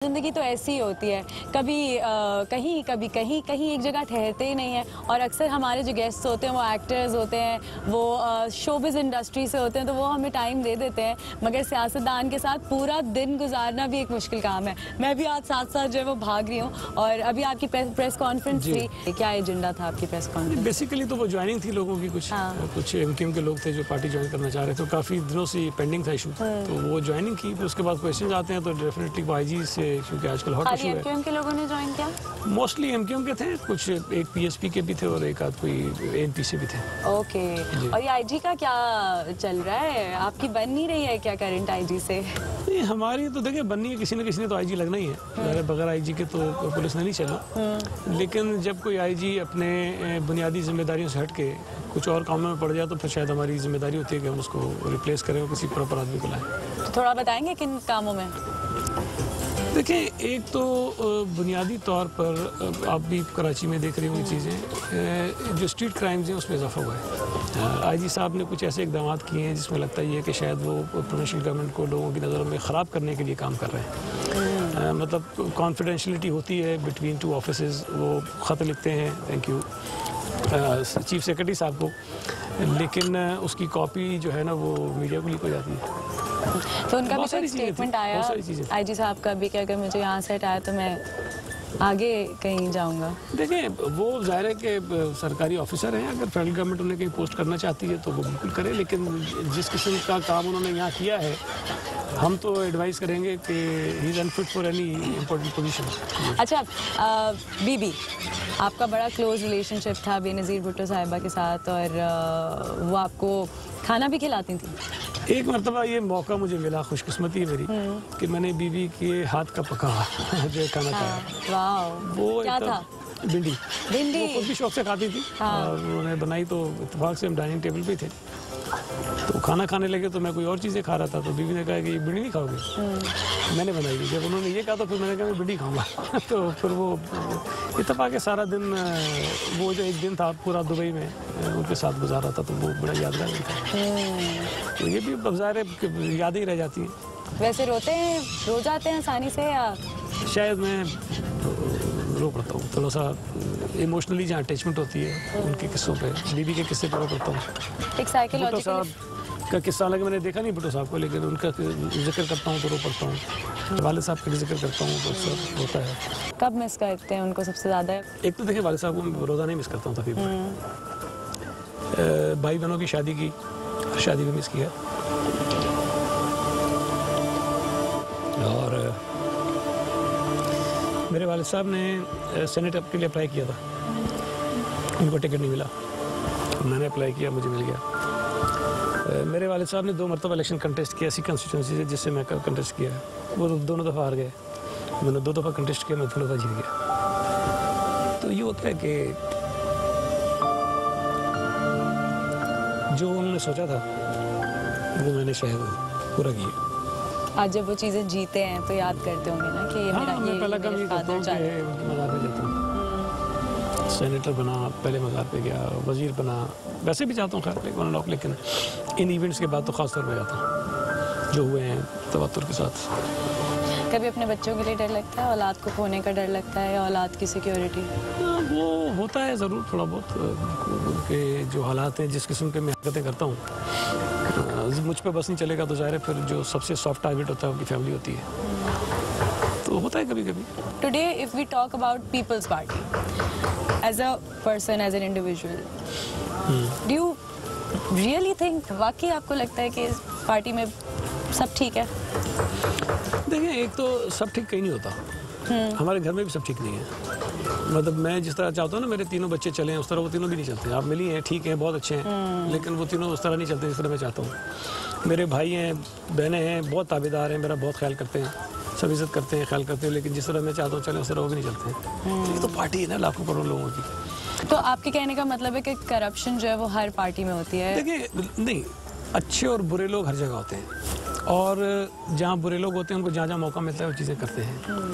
जिंदगी तो ऐसी ही होती है, कभी कहीं कभी कहीं कहीं एक जगह ठहरते ही नहीं है। और अक्सर हमारे जो गेस्ट्स होते हैं वो एक्टर्स होते हैं, वो शोबिज़ इंडस्ट्री से होते हैं, तो वो हमें टाइम दे देते हैं। मगर सियासतदान के साथ पूरा दिन गुजारना भी एक मुश्किल काम है। मैं भी आज साथ साथ जो है वो भाग रही हूँ। और अभी आपकी प्रेस कॉन्फ्रेंस थी, क्या एजेंडा था आपकी प्रेस कॉन्फ्रेंस? बेसिकली तो वो ज्वाइनिंग थी लोगों की, कुछ एमक्यूएम के लोग थे जो पार्टी ज्वाइन करना चाह रहे थे। काफ़ी दिनों से पेंडिंग था इशू, तो वो ज्वाइनिंग की। फिर उसके बाद क्वेश्चन आते हैं तो डेफिनेटली वो आईजी से, क्योंकि आजकल हॉट इशू है। एमक्यूएम के लोगों ने ज्वाइन किया? मोस्टली एमक्यूएम के थे, कुछ एक पीएसपी के भी थे और एक आध कोई एनपी से भी थे। ओके। और ये आईजी का क्या चल रहा है? आपकी बन नहीं रही है क्या करंट आईजी से? नहीं, हमारी तो देखिए बननी है, किसी न किसी ने तो आईजी लगना ही है। बगैर आईजी के तो पुलिस ने नहीं चलना। लेकिन जब कोई आईजी अपने बुनियादी जिम्मेदारियों से हट के कुछ और कामों में पड़ जाए तो फिर शायद हमारी जिम्मेदारी होती है कि हम उसको रिप्लेस करें और किसी प्रॉपर आदमी को लाएं। तो थोड़ा बताएंगे किन कामों में? देखिए, एक तो बुनियादी तौर पर आप भी कराची में देख रही होंगी चीज़ें, जो स्ट्रीट क्राइम्स हैं उसमें इजाफा हुआ है। आईजी साहब ने कुछ ऐसे इकदाम किए हैं जिसमें लगता ही है कि शायद वो प्रोविंशियल गवर्नमेंट को लोगों की नज़रों में ख़राब करने के लिए काम कर रहे हैं। मतलब कॉन्फिडेंशियलिटी होती है बिटवीन टू ऑफिसेज, वो ख़त लिखते हैं, थैंक यू चीफ सेक्रेटरी साहब को, लेकिन उसकी कॉपी जो है ना वो मीडिया को लीक हो जाती है। तो उनका भी एक स्टेटमेंट आया आईजी साहब का भी कि अगर मुझे यहाँ से हटाया तो मैं आगे कहीं जाऊंगा। देखिए, वो जाहिर है कि सरकारी ऑफिसर हैं, अगर फेडरल गवर्नमेंट उन्हें कहीं पोस्ट करना चाहती है तो वो बिल्कुल करे, लेकिन जिस किस्म का काम उन्होंने यहाँ किया है, हम तो एडवाइस करेंगे कि he is unfit for any important position. अच्छा, बीबी, आपका बड़ा क्लोज रिलेशनशिप था बेनज़ीर भुट्टो साहिबा के साथ, और वो आपको खाना भी खिलाती थी। एक मरतबा ये मौका मुझे मिला, खुशकिस्मती है मेरी, कि मैंने बीबी के हाथ का पका जो खाना खाया। वो क्या था? भिंडी। भिंडी वो खुद भी शौक से खाती थी। और उन्होंने बनाई तो इत्तेफाक से हम डाइनिंग टेबल पे थे, तो खाना खाने लगे तो मैं कोई और चीज़ें खा रहा था, तो बीवी ने कहा कि ये भिंडी नहीं खाओगे? मैंने बनाई थी। जब उन्होंने ये कहा तो फिर मैंने कहा मैं भिंडी खाऊंगा। तो फिर वो इत्तेफाक के सारा दिन, वो जो एक दिन था पूरा दुबई में उनके साथ गुजारा था, तो वो बड़ा यादगार भी था। तो ये भी ज़ाहिर है यादें ही रह जाती हैं। वैसे रोते हैं, रो जाते हैं आसानी से, या शायद मैं रो पड़ता हूँ थोड़ा सा, इमोशनली जहाँ अटैचमेंट होती है उनके किस्सों पे, बीबी के किस्से पे रो पड़ता हूँ। एक साइकोलॉजिकल भुट्टो साहब का किस्सा, हालांकि मैंने देखा नहीं भुट्टो साहब को, लेकिन उनका जिक्र करता हूँ तो रो पड़ता हूँ। वालिद साहब का जिक्र करता हूँ तो सब होता है। कब मिस करते हैं उनको सबसे ज़्यादा? एक तो देखिए, वालिद साहब को मैं रोज़ाना नहीं मिस करता हूँ तकरीबन। भाई बहनों की शादी की, शादी भी मिस किया, और मेरे वालिद साहब ने सेनेट के लिए अप्लाई किया था, उनको टिकट नहीं मिला, मैंने अप्लाई किया, मुझे मिल गया। मेरे वालिद साहब ने 2 मरतबा इलेक्शन कंटेस्ट किया ऐसी कंस्टिट्यूंसी से जिससे मैं कंटेस्ट किया, वो दोनों दफ़ा हार गए। मैंने 2 दफ़ा कंटेस्ट किया, मैं दोनों दफ़ा जीत गया। तो ये होता है कि जो उन्होंने सोचा था वो मैंने शायद पूरा किया। आज जब वो चीज़ें जीते हैं तो याद करते होंगे ना कि ये मेरा, मैं पहला काम ये करता हूँ कि मज़ार पे जाता हूँ। सेनेटर बना, पहले मज़ार पे गया, वज़ीर बना, वैसे भी जाता हूँ खैर, लेकिन इन इवेंट्स के बाद तो ख़ास तौर पर जाता हूँ जो हुए हैं तवत्तुर के साथ। कभी अपने बच्चों के लिए डर लगता है? औलाद को खोने का डर लगता है, या औलाद की सिक्योरिटी? वो होता है ज़रूर थोड़ा बहुत, कि जो हालात हैं, जिस किस्म के मैं हरकतें करता हूँ, मुझ पे बस नहीं चलेगा तो ज़ाहिर है फिर जो सबसे सॉफ्ट टारगेट होता है उनकी फैमिली होती है, तो होता है कभी कभी। Today if we talk about people's party as a person, as an individual, do you really think, वाकई आपको लगता है कि इस पार्टी में सब ठीक है? देखिए, एक तो सब ठीक कहीं नहीं होता, हमारे घर में भी सब ठीक नहीं है। मतलब मैं जिस तरह चाहता हूँ ना मेरे तीनों बच्चे चलें, उस तरह वो तीनों भी नहीं चलते। आप मिली हैं, ठीक हैं, बहुत अच्छे हैं, लेकिन वो तीनों उस तरह नहीं चलते जिस तरह मैं चाहता हूँ। मेरे भाई हैं, बहनें हैं, बहुत ताबेदार हैं, मेरा बहुत ख्याल करते हैं, सब इज़्ज़त करते हैं, ख्याल करते हैं, लेकिन जिस तरह मैं चाहता हूँ चलें उस तरह वो भी नहीं चलते। ये तो पार्टी है ना लाखों करोड़ लोगों की। तो आपके कहने का मतलब है कि करप्शन जो है वो हर पार्टी में होती है? देखिए, नहीं, अच्छे और बुरे लोग हर जगह होते हैं, और जहाँ बुरे लोग होते हैं उनको जहाँ जहाँ मौका मिलता है वो चीज़ें करते हैं।